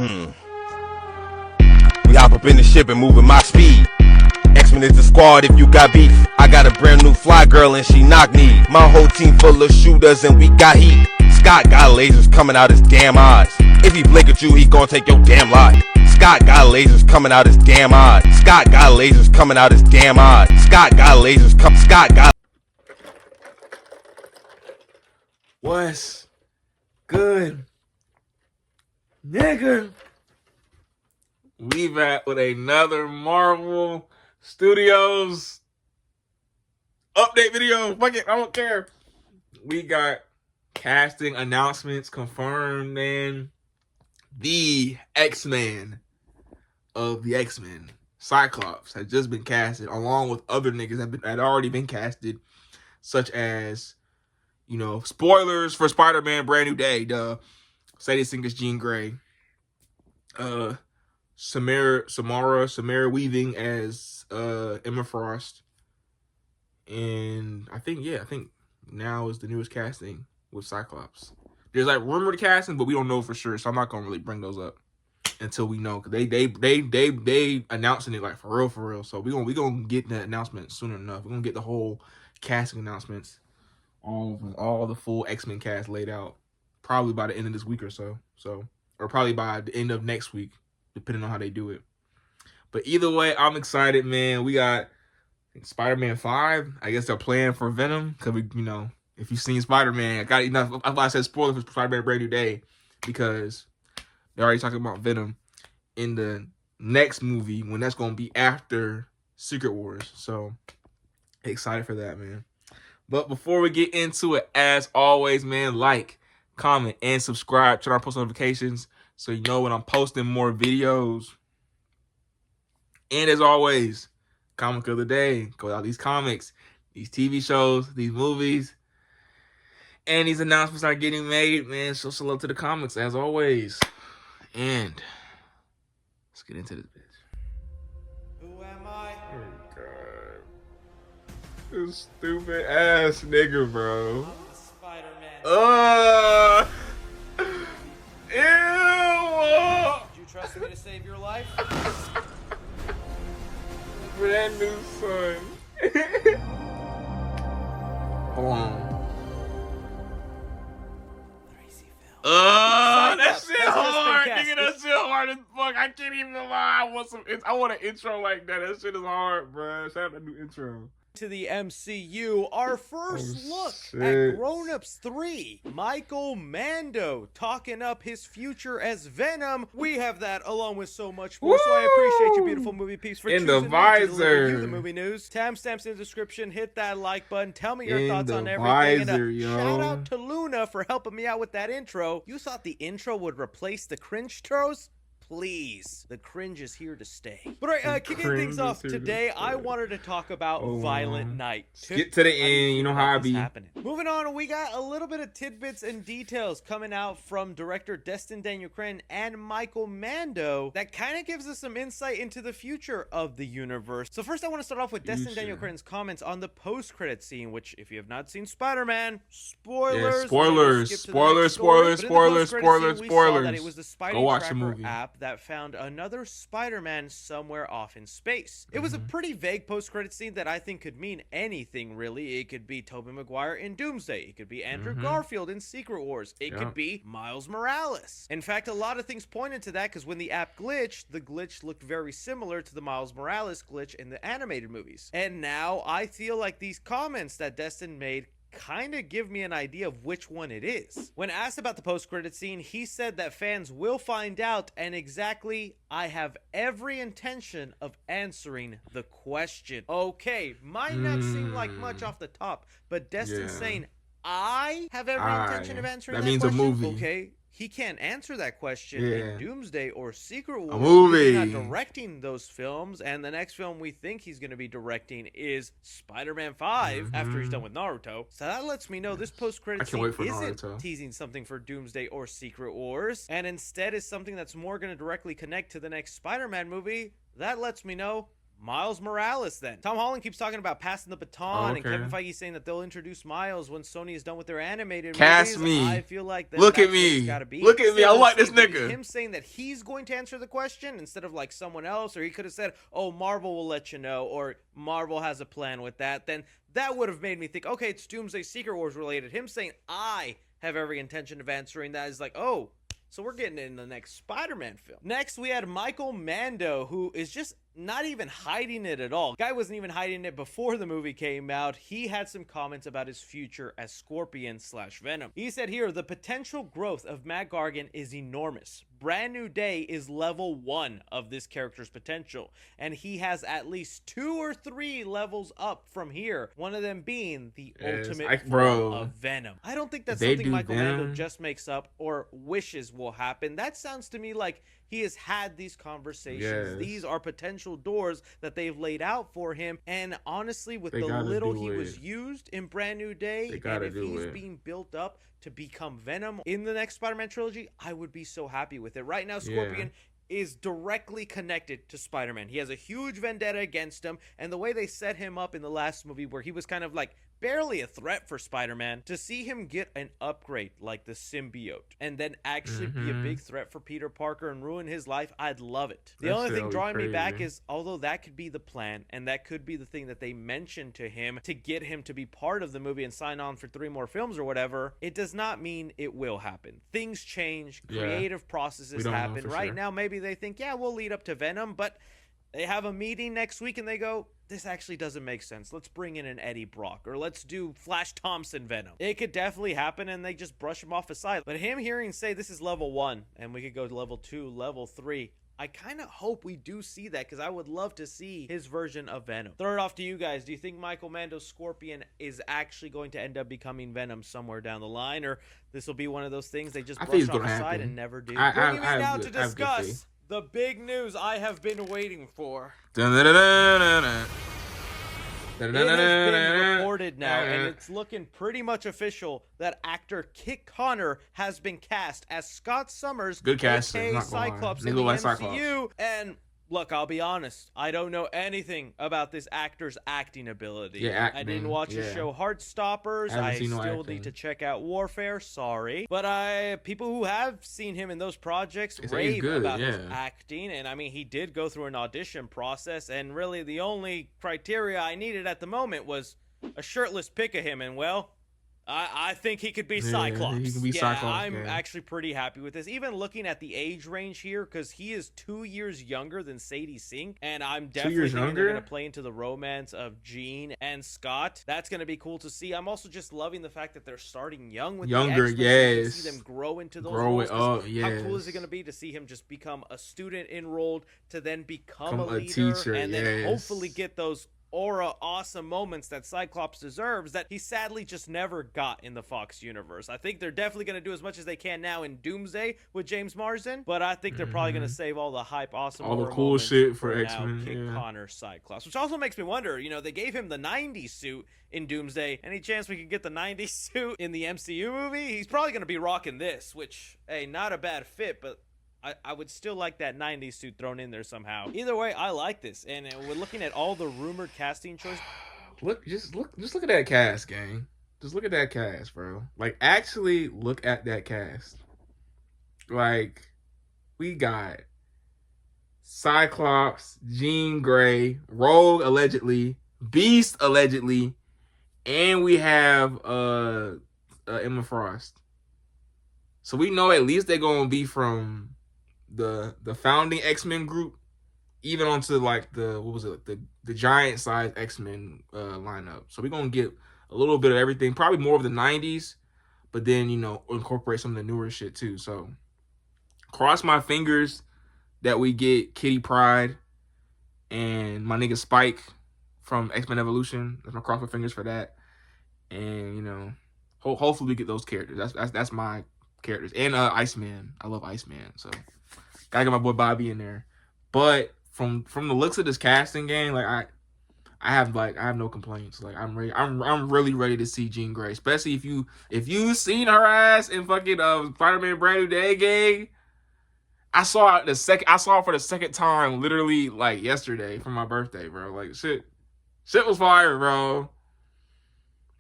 We hop up in the ship and moving my speed. X-Men is the squad if you got beef. I got a brand new fly girl and she knock me. My whole team full of shooters and we got heat. Scott got lasers coming out his damn eyes. If he blink at you, he gon' take your damn life. Scott got lasers coming out his damn eyes. Scott got lasers coming out his damn eyes. Scott got lasers come. Scott got. What's good, nigga? We back with another Marvel Studios update video. Fuck it, I don't care. We got casting announcements confirmed, man. The X-Men of the X-Men, Cyclops, has just been casted, along with other niggas that had already been casted, such as, you know, spoilers for Spider-Man Brand New Day. Sadie Singer's Jean Grey. Samara Weaving as Emma Frost. And I think now is the newest casting with Cyclops. There's like rumored casting, but we don't know for sure, so I'm not gonna really bring those up until we know. Cause they announcing it like for real. So we gonna get the announcement soon enough. We're gonna get the whole casting announcements, all the full X-Men cast laid out, probably by the end of this week or so. Or probably by the end of next week, depending on how they do it. But either way, I'm excited, man. We got Spider-Man 5. I guess they're playing for Venom. Because, if you've seen Spider-Man, that's why I said spoiler for Spider-Man Brand New Day. Because they're already talking about Venom in the next movie, when that's going to be after Secret Wars. So, excited for that, man. But before we get into it, as always, man, like, comment, and subscribe. Turn on post notifications so you know when I'm posting more videos. And as always, comic of the day. Go out these comics, these TV shows, these movies, and these announcements are getting made, man. Show some love to the comics, as always. And let's get into this bitch. Who am I? Oh, God. This stupid ass nigga, bro. I'm the Spider-Man. Ew! Did you trust me to save your life? Brand new son. Hold on. That shit hard, nigga. That shit hard as fuck. I can't even lie. I want an intro like that. That shit is hard, bro. Shout out to new intro. To the MCU, our first look shit. at Grown Ups 3. Michael Mando talking up his future as Venom. We have that along with so much more. So I appreciate you, beautiful movie peeps, for In choosing the me to visor. deliver you the movie news. Timestamps in the description. Hit that like button. Tell me your In thoughts the on everything. visor, And yo. shout out to Luna for helping me out with that intro. You thought the intro would replace the cringe tros? Please, the cringe is here to stay. But alright, kicking things off today, I wanted to talk about Violent Night. Get to the end, you know how I be. Moving on, we got a little bit of tidbits and details coming out from director Destin Daniel Cretton and Michael Mando that kind of gives us some insight into the future of the universe. So first, I want to start off with Destin Daniel Cretton's comments on the post-credit scene, which, if you have not seen Spider-Man, spoilers. Spoilers. That it was the Spidey Go watch the Tracker movie. app that found another Spider-Man somewhere off in space. It was a pretty vague post-credit scene that I think could mean anything, really. It could be Tobey Maguire in Doomsday. It could be Andrew Garfield in Secret Wars. It could be Miles Morales. In fact, a lot of things pointed to that, because when the app glitched, the glitch looked very similar to the Miles Morales glitch in the animated movies. And now I feel like these comments that Destin made kind of give me an idea of which one it is. When asked about the post-credit scene, he said that fans will find out, and exactly, I have every intention of answering the question. Okay, might not seem like much off the top, but Destin's saying, I have every intention of answering that means question? a movie. Okay. He can't answer that question in Doomsday or Secret Wars. A movie. He's not directing those films, and the next film we think he's going to be directing is Spider-Man 5 after he's done with Naruto. So that lets me know this post-credit scene isn't teasing something for Doomsday or Secret Wars, and instead is something that's more going to directly connect to the next Spider-Man movie. That lets me know Miles Morales then. Tom Holland keeps talking about passing the baton, and Okay. Kevin Feige saying that they'll introduce Miles when Sony is done with their animated Cast movies. me. I feel like Look at that's what it's me. gotta be. Look at me. I We'll like this see, but nigga. him saying that he's going to answer the question instead of like someone else, or he could have said, "Oh, Marvel will let you know," or Marvel has a plan with that. Then that would have made me think, okay, it's Doomsday Secret Wars related. Him saying I have every intention of answering that is like, oh, so we're getting in the next Spider-Man film. Next, we had Michael Mando, who is just not even hiding it at all. Guy wasn't even hiding it before the movie came out. He had some comments about his future as Scorpion/Venom. He said here, the potential growth of Matt Gargan is enormous. Brand New Day is level 1 of this character's potential, and he has at least 2 or 3 levels up from here, one of them being the ultimate form of Venom. I don't think that's something Michael Mando just makes up or wishes will happen. That sounds to me like he has had these conversations. These are potential doors that they've laid out for him. And honestly, with the little he was used in Brand New Day, and if he's being built up to become Venom in the next Spider-Man trilogy, I would be so happy with it. Right now, Scorpion is directly connected to Spider-Man. He has a huge vendetta against him, and the way they set him up in the last movie where he was kind of like barely a threat for Spider-Man, to see him get an upgrade like the symbiote and then actually be a big threat for Peter Parker and ruin his life, I'd love it. The only thing drawing me back is, although that could be the plan and that could be the thing that they mentioned to him to get him to be part of the movie and sign on for 3 more films or whatever, it does not mean it will happen. Things change, creative processes happen. Right now, maybe they think, yeah, we'll lead up to Venom, but they have a meeting next week and they go, this actually doesn't make sense. Let's bring in an Eddie Brock, or let's do Flash Thompson Venom. It could definitely happen, and they just brush him off aside. But him hearing say this is level 1, and we could go to level 2, level 3, I kind of hope we do see that, because I would love to see his version of Venom. Throw it off to you guys. Do you think Michael Mando's Scorpion is actually going to end up becoming Venom somewhere down the line, or this will be one of those things they just brush off aside and never do? Bringing me now to discuss the big news I have been waiting for. It has been reported now, and it's looking pretty much official that actor Kit Connor has been cast as Scott Summers, aka Cyclops, in the MCU. And look, I'll be honest, I don't know anything about this actor's acting ability. I didn't watch the show Heartstoppers. I still need to check out Warfare. Sorry. But people who have seen him in those projects rave about his acting. And I mean, he did go through an audition process. And really, the only criteria I needed at the moment was a shirtless pic of him. And well, I think he could be Cyclops. He can be Cyclops. I'm actually pretty happy with this. Even looking at the age range here, because he is 2 years younger than Sadie Sink, and I'm definitely thinking they're going to play into the romance of Jean and Scott. That's going to be cool to see. I'm also just loving the fact that they're starting young with the X-Men. You can see them grow into those roles. How cool is it going to be to see him just become a student enrolled to then become a leader, teacher, and then hopefully get those aura awesome moments that Cyclops deserves that he sadly just never got in the Fox universe. I think they're definitely going to do as much as they can now in Doomsday with James Marsden, but I think they're probably going to save all the hype, awesome, all the cool shit for X-Men. Kit Connor Cyclops, which also makes me wonder, you know, they gave him the 90s suit in Doomsday. Any chance we could get the 90s suit in the MCU movie? He's probably going to be rocking this, which, hey, not a bad fit, but I would still like that 90s suit thrown in there somehow. Either way, I like this. And we're looking at all the rumored casting choices. Just look at that cast, gang. Just look at that cast, bro. Like, actually look at that cast. Like, we got Cyclops, Jean Grey, Rogue allegedly, Beast allegedly, and we have Emma Frost. So we know at least they're gonna be from the founding X-Men group, even onto like the giant size X-Men lineup. So we're gonna get a little bit of everything, probably more of the 90s, but then, you know, incorporate some of the newer shit too. So cross my fingers that we get Kitty Pryde and my nigga Spike from X-Men Evolution. I'm gonna cross my fingers for that. And, you know, hopefully we get those characters. That's my characters. And Iceman. I love Iceman. So gotta get my boy Bobby in there. But from the looks of this casting game, like I have no complaints. Like I'm really ready to see Jean Grey, especially if you seen her ass in fucking Spider-Man Brand New Day, gang. I saw it for the second time literally like yesterday for my birthday, bro. Like shit was fire, bro.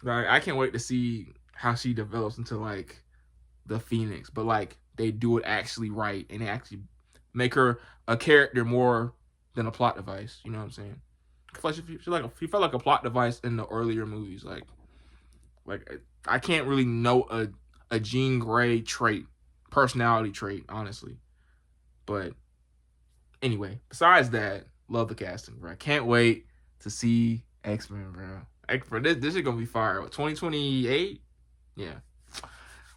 Like I can't wait to see how she develops into like the Phoenix, but like they do it actually right and they actually make her a character more than a plot device. You know what I'm saying? She felt like a plot device in the earlier movies. Like I can't really know a Jean Grey personality trait, honestly. But anyway, besides that, love the casting, bro. I can't wait to see X-Men, bro. This is gonna be fire. 2028? Yeah.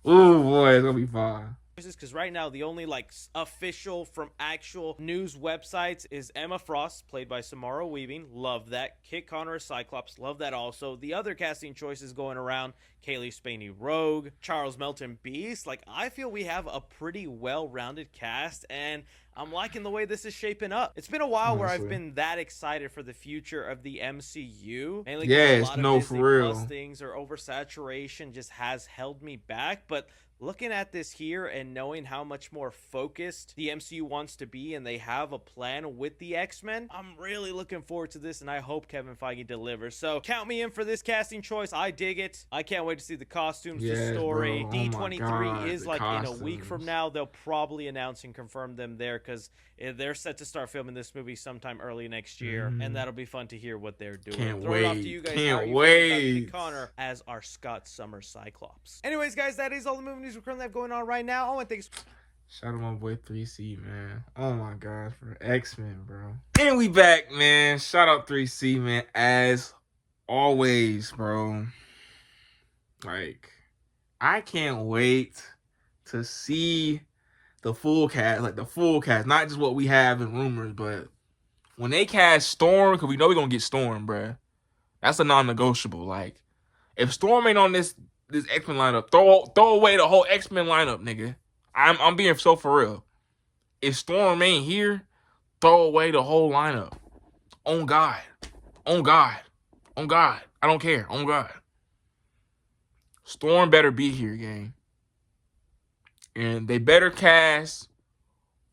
Oh boy, it's gonna be fire. Because right now the only like official from actual news websites is Emma Frost, played by Samara Weaving. Love that. Kit Connor as Cyclops. Love that also. The other casting choices going around: Kaylee Spaney Rogue, Charles Melton Beast. Like, I feel we have a pretty well-rounded cast, and I'm liking the way this is shaping up. It's been a while where I've been that excited for the future of the MCU. Mainly because a lot of Disney Plus things or oversaturation just has held me back. But looking at this here and knowing how much more focused the MCU wants to be and they have a plan with the X-Men, I'm really looking forward to this, and I hope Kevin Feige delivers. So count me in for this casting choice. I dig it. I can't wait to see the costumes, the story. Bro. D23 is like in a week from now. They'll probably announce and confirm them there because they're set to start filming this movie sometime early next year, and that'll be fun to hear what they're doing. Can't Throw wait. it off to you guys. Can't wait. Kit Connor as our Scott Summers Cyclops. Anyways, guys, that is all the movie news we currently have going on right now. I want to thank shout out my boy 3C, man. Oh my gosh, for X-Men, bro. And we back, man. Shout out 3C, man. As always, bro. Like, I can't wait to see the full cast. Like, the full cast. Not just what we have in rumors, but when they cast Storm, because we know we're going to get Storm, bro. That's a non-negotiable. Like, if Storm ain't on this X-Men lineup, throw away the whole X-Men lineup, nigga. I'm being so for real. If Storm ain't here, throw away the whole lineup. On God. On God. On God. I don't care. On God. Storm better be here, gang. And they better cast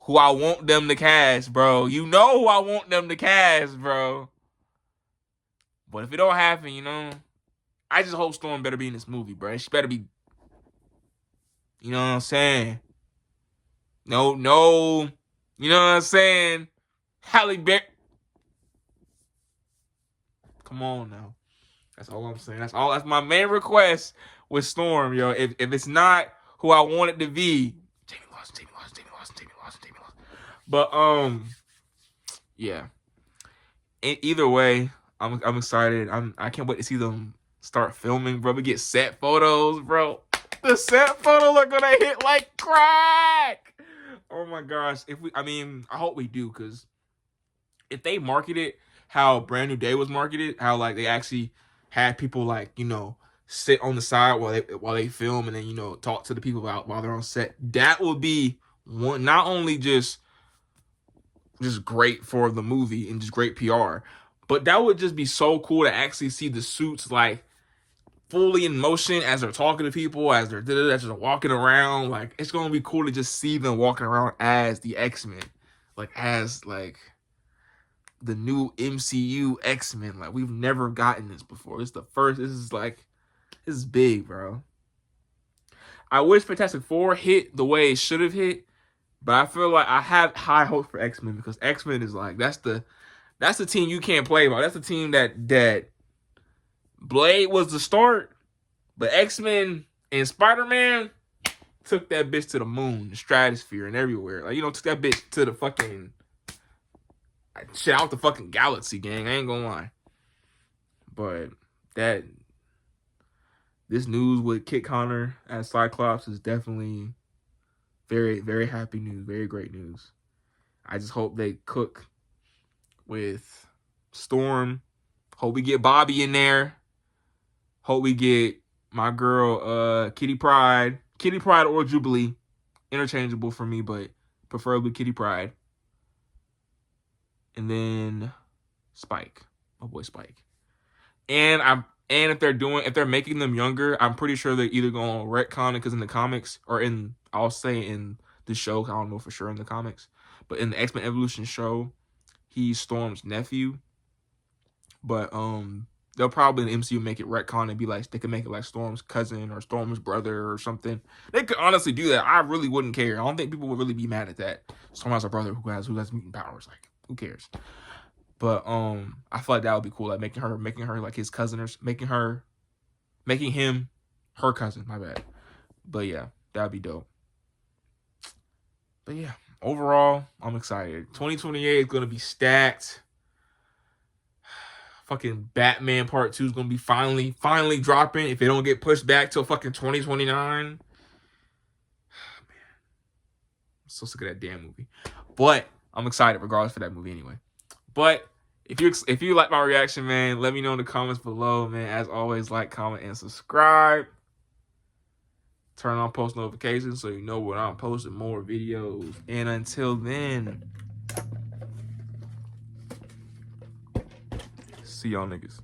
who I want them to cast, bro. You know who I want them to cast, bro. But if it don't happen, you know, I just hope Storm better be in this movie, bro. She better be, you know what I'm saying? No, you know what I'm saying? Halle Berry. Come on now. That's all I'm saying. That's my main request with Storm, yo. If it's not who I want it to be, Jamie Lawson. But yeah. Either way, I'm excited. I can't wait to see them start filming, bro. We get set photos, bro. The set photos are gonna hit like crack. Oh my gosh. I hope we do, because if they market it how Brand New Day was marketed, how like they actually had people like, you know, sit on the side while they film and then, you know, talk to the people while they're on set, that would be one, not only just great for the movie and just great PR, but that would just be so cool to actually see the suits like fully in motion as they're talking to people, as they're just walking around. Like, it's gonna be cool to just see them walking around as the X-Men, like as like the new MCU X-Men. Like, we've never gotten this before. This is the first. This is big, bro. I wish Fantastic Four hit the way it should have hit, but I feel like I have high hopes for X-Men, because X-Men is like, that's the team you can't play about. That's the team that Blade was the start, but X-Men and Spider-Man took that bitch to the moon, the stratosphere, and everywhere. Like, you know, took that bitch to the fucking shit out the fucking galaxy, gang. I ain't gonna lie. But this news with Kit Connor as Cyclops is definitely very, very happy news. Very great news. I just hope they cook with Storm. Hope we get Bobby in there. Hope we get my girl, Kitty Pryde. Kitty Pryde or Jubilee. Interchangeable for me, but preferably Kitty Pryde. And then Spike. My boy Spike. And if they're making them younger, I'm pretty sure they're either going to retcon it, because in the comics, or in the show. I don't know for sure in the comics, but in the X-Men Evolution show, he's Storm's nephew. But they'll probably in the MCU make it retcon and be like, they could make it like Storm's cousin or Storm's brother or something. They could honestly do that. I really wouldn't care. I don't think people would really be mad at that. Storm has a brother who has mutant powers. Like, who cares? But I feel like that would be cool. Like making her like his cousin, or making him her cousin. My bad. But yeah, that'd be dope. But yeah, overall, I'm excited. 2028 is gonna be stacked. Fucking Batman Part 2 is gonna be finally dropping if it don't get pushed back till fucking 2029. Man, I'm so sick of that damn movie. But I'm excited regardless for that movie anyway. But if you like my reaction, man, let me know in the comments below, man. As always, like, comment, and subscribe. Turn on post notifications so you know when I'm posting more videos. And until then, see y'all niggas.